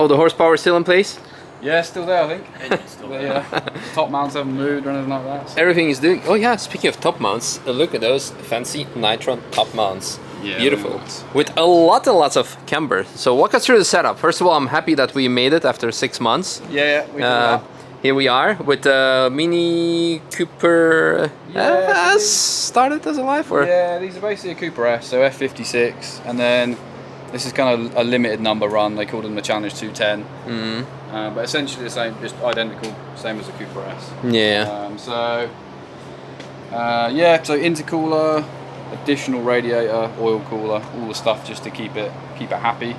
All the horsepower still in place? Yeah, still there, I think. Still there. The top mounts haven't moved or anything like that. So. Everything is doing. Oh yeah, speaking of top mounts, look at those fancy Nitron top mounts. Yeah, beautiful. With a lots of camber. So walk us through the setup. First of all, I'm happy that we made it after 6 months. Yeah, we did that. Here we are with the Mini Cooper. Started as a life, or? Yeah, these are basically a Cooper S, so F56, and then this is kind of a limited number run. They call them the Challenge 210. But essentially the same, just identical, same as a Cooper S. Yeah. So intercooler, additional radiator, oil cooler, all the stuff just to keep it happy.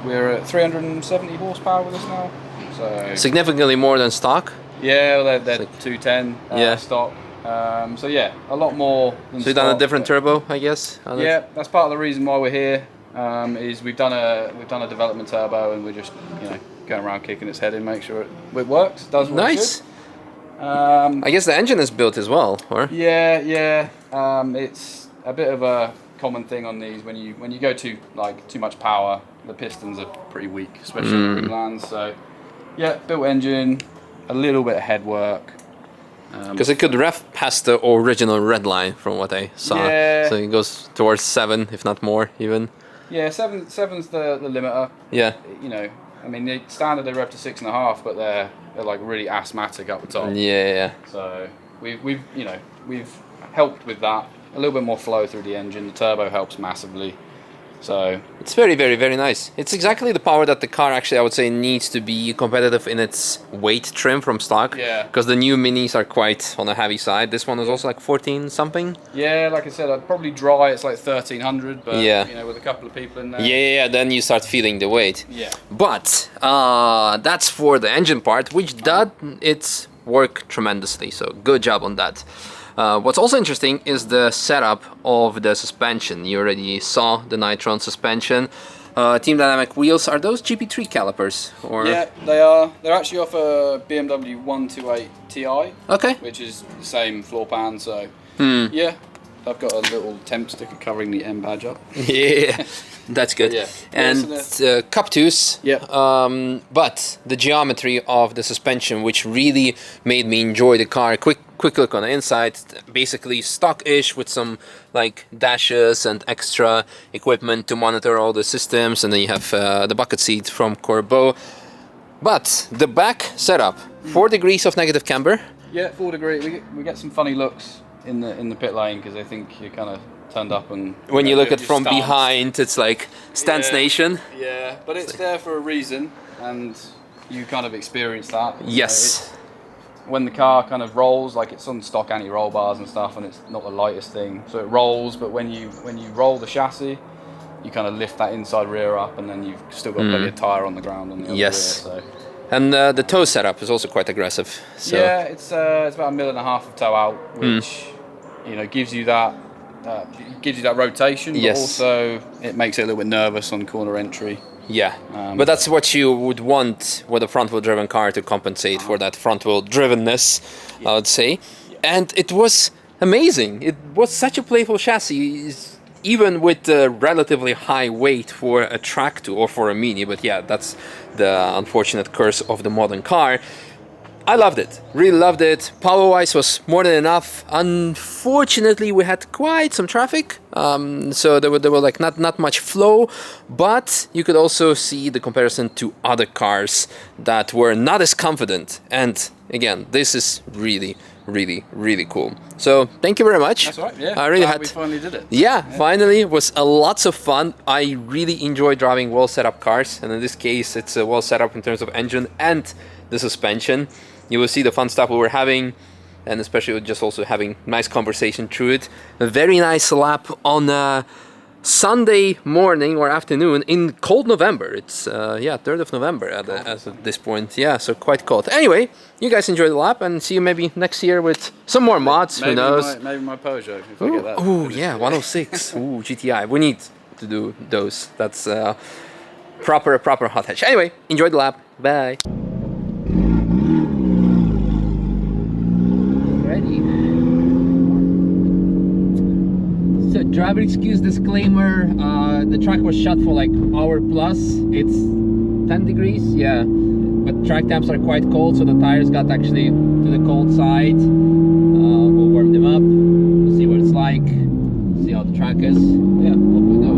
We're at 370 horsepower with this now. So significantly more than stock. Yeah, well, they're 210 stock. So yeah, a lot more than so you've done a different turbo, I guess? Yeah, that's part of the reason why we're here. Is we've done a development turbo, and we're just going around kicking its head in, make sure it works. Does what nice. It should. I guess the engine is built as well, or? Yeah. It's a bit of a common thing on these when you go too much power, the pistons are pretty weak, especially in ringlands. So yeah, built engine, a little bit of head work. Because it could ref past the original red line from what I saw. Yeah. So it goes towards 7, if not more, even. Yeah, seven's the limiter. Yeah. I mean, the standard they rev to 6.5, but they're like really asthmatic up the top. Yeah. So we've helped with that. A little bit more flow through the engine. The turbo helps massively. So it's very, very, very nice. It's exactly the power that the car actually, I would say, needs to be competitive in its weight trim from stock. Yeah. Because the new Minis are quite on the heavy side. This one is also like 14 something. Yeah, like I said, I'd probably dry it's like 1300, but with a couple of people in there. Yeah, then you start feeling the weight. Yeah. But that's for the engine part, which did its work tremendously. So good job on that. What's also interesting is the setup of the suspension. You already saw the Nitron suspension. Team Dynamic wheels, are those GP3 calipers? Or? Yeah, they are. They're actually off a BMW 128 Ti. Okay. Which is the same floor pan, so yeah. I've got a little temp sticker covering the M badge up. Yeah, that's good. Yeah. And cup tooth. Yeah. But the geometry of the suspension, which really made me enjoy the car. Quick look on the inside. Basically stock-ish with some like dashes and extra equipment to monitor all the systems. And then you have the bucket seat from Corbeau. But the back setup, 4 degrees of negative camber. Yeah, 4 degrees. We get some funny looks in the pit lane because they think you're kind of turned up and when you look at from behind, it's like stance nation. Yeah, but it's there for a reason, and you kind of experience that. Yes. When the car kind of rolls, like it's on stock anti-roll bars and stuff, and it's not the lightest thing, so it rolls. But when you roll the chassis, you kind of lift that inside rear up, and then you've still got plenty of tire on the ground on the other rear. So. And the toe setup is also quite aggressive. So. Yeah, it's about 1.5 mil of toe out, which gives you that rotation, but also it makes it a little bit nervous on corner entry. Yeah, but that's what you would want with a front-wheel driven car to compensate for that front-wheel drivenness, I would say. And it was amazing. It was such a playful chassis, even with the relatively high weight for a track or for a Mini. But yeah, that's the unfortunate curse of the modern car. I loved it, really loved it. Power-wise was more than enough. Unfortunately, we had quite some traffic, so there were like not much flow, but you could also see the comparison to other cars that were not as confident. And again, this is really, really, really cool. So thank you very much. That's right. Yeah, I really we finally did it. Yeah, finally, it was lots of fun. I really enjoy driving well set up cars, and in this case, it's well set up in terms of engine and the suspension. You will see the fun stuff we were having, and especially just also having nice conversation through it. A very nice lap on a Sunday morning or afternoon in cold November. It's 3rd of November as of this point. Yeah, so quite cold. Anyway, you guys enjoy the lap, and see you maybe next year with some more mods. Who knows? Maybe my Peugeot. If I get that. Oh yeah, 106. Ooh, GTI. We need to do those. That's proper hot hatch. Anyway, enjoy the lap. Bye. Driver excuse disclaimer, the track was shut for like hour plus. It's 10 degrees, yeah. But track temps are quite cold, so the tires got actually to the cold side. We'll warm them up, we'll see what it's like, see how the track is. Yeah, off we go.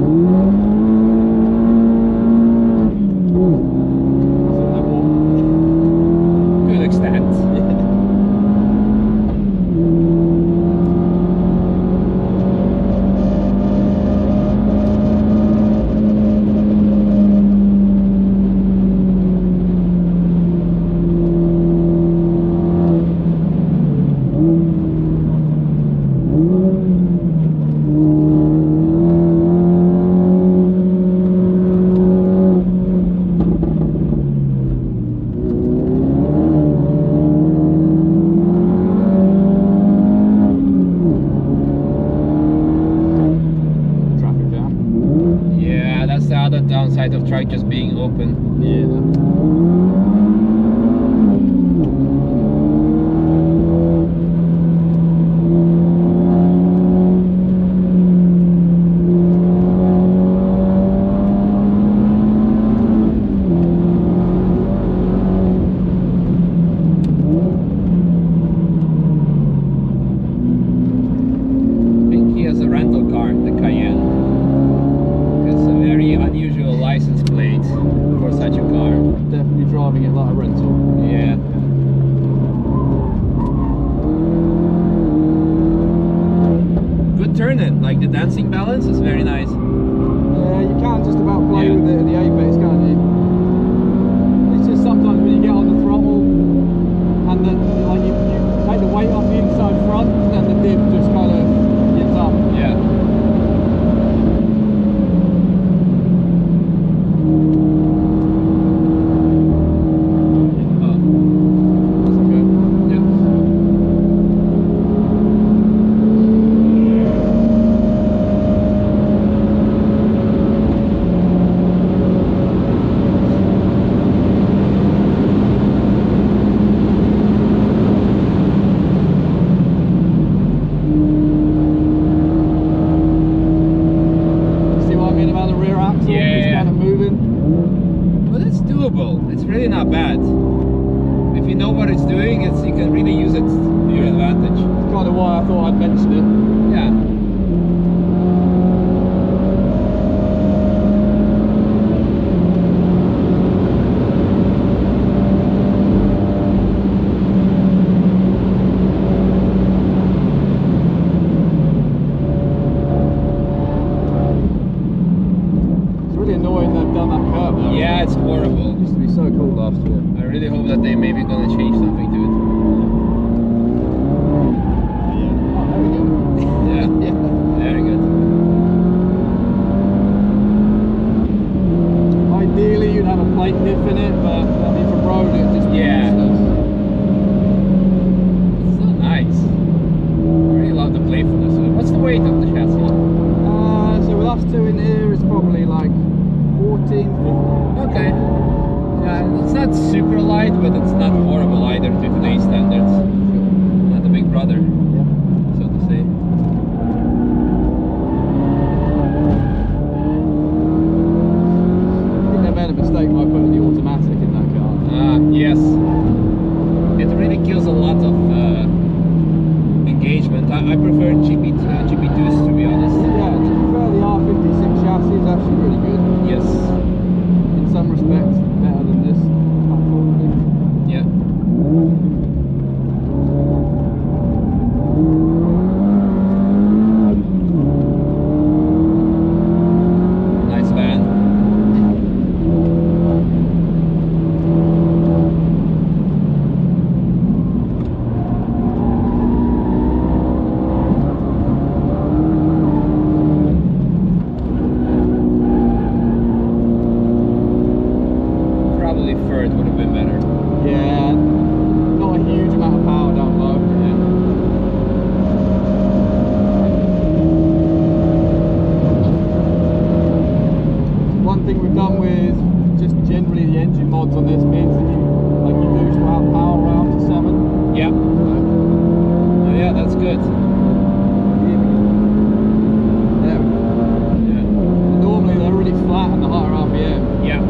To an extent. The downside of track just being open. Yeah. I think he has a rental car, the Cayenne. Very unusual license plate for such a car. Definitely driving it like a rental. Yeah. Good turn-in, like the dancing balance is very nice. Yeah, you can just about play with it at the apex, can't you? It's just sometimes when you get on the throttle and then like you take the weight off the inside front and then the div just kind of gets up. Yeah. It's really not bad. If you know what it's doing, you can really use it to your advantage. That's kind of why I thought I'd mention it. Yeah. It's really annoying they've done that curve though. Yeah, it's horrible. It used to be so cool last year. I really hope that they may be gonna change something to it. Oh, there we go. Yeah, yeah, very good. Ideally you'd have a plate diff in it, but I mean for road it just useless. It's so nice. I really love the playfulness of it. What's the weight of the chassis? So with us two in here it's probably like 14, 15. Okay. Yeah, it's not super light, but it's not horrible either to today's standards. Not a big brother, so to say. I think they made a mistake by putting the automatic in that car. Yes. It really kills a lot of engagement. I prefer GP2s to be honest. Yeah, to be fair, the R56 chassis is actually really good. Yes. In some respects, better than this platform, I think. Yeah. Nice van. Probably third would have been better. Yeah, not a huge amount of power down low. One thing we've done with just generally the engine mods on this means that you boost out power around to 7. Yeah. Oh, yeah, that's good. Here we go. There we go. Yeah. Normally they're really flat and the higher RPM. Yeah.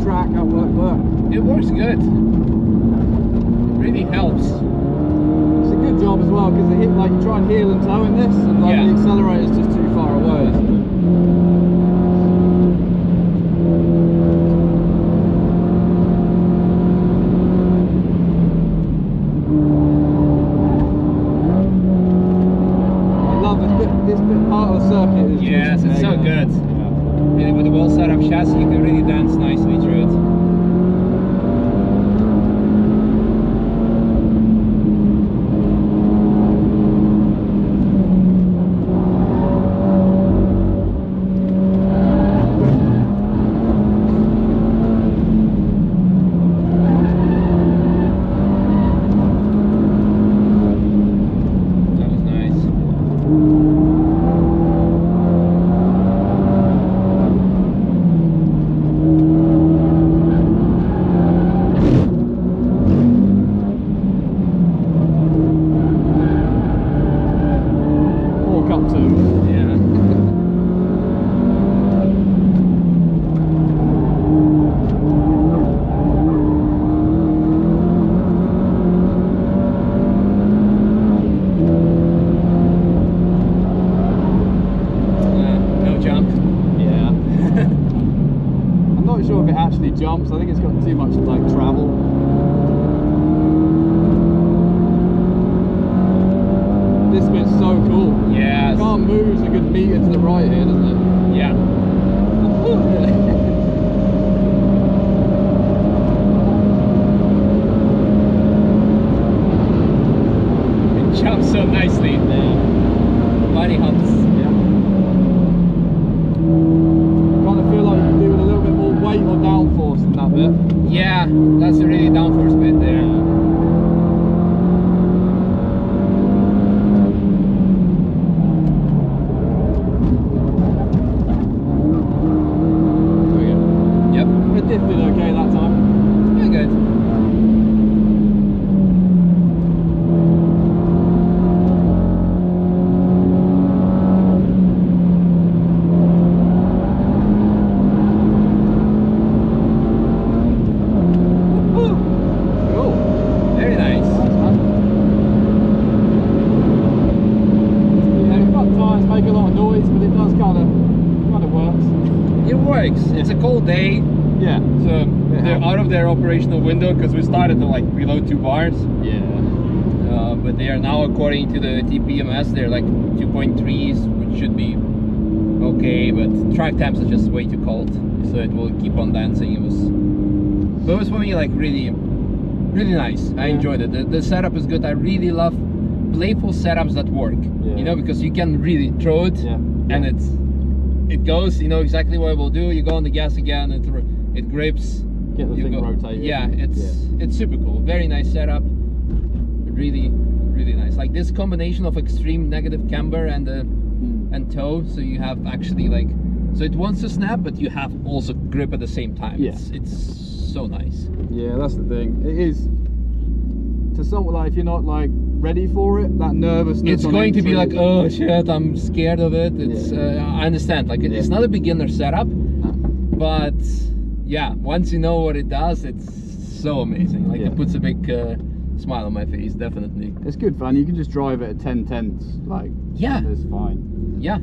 track, how will it work? It works good. It really helps. It's a good job as well because you try and heel and toe in this, and like the accelerator's just too far away. Isn't it? This bit part of the circuit is yes, it's so good. Yeah. Really, with a well set up chassis, you can really dance nicely through it. Jumps. I think it's got too much like travel. This bit's so cool. Yeah. Car moves a good meter to the right here, doesn't it? Yeah. It jumps so nicely. Yeah. Body humps. Yeah. Kind of feel like you can do with a little bit more weight or downforce in that bit. Yeah, that's a really downforce bit there. Yep. It did feel okay that time. Very good. It's a cold day, yeah. So they're out of their operational window because we started to like below 2 bars. Yeah. But they are now, according to the TPMS, they're like 2.3s, which should be okay. But track temps are just way too cold, so it will keep on dancing. It was for me like really nice. I enjoyed it. The setup is good. I really love playful setups that work. Yeah. You know, because you can really throw it, and it goes, you know exactly what it will do. You go on the gas again, it grips. Get the thing rotating. Yeah, it's super cool. Very nice setup. Really nice. Like this combination of extreme negative camber and toe, so you have actually like, so it wants to snap, but you have also grip at the same time. Yeah. It's so nice. Yeah, that's the thing. It is, to someone like, if you're not like ready for it, that nervousness, it's going to be like, oh shit, I'm scared of it. It's I understand, like it's not a beginner setup, but yeah, once you know what it does, it's so amazing. Like it puts a big smile on my face, definitely. It's good fun. You can just drive it at 10 tenths, like, it's fine. Yeah.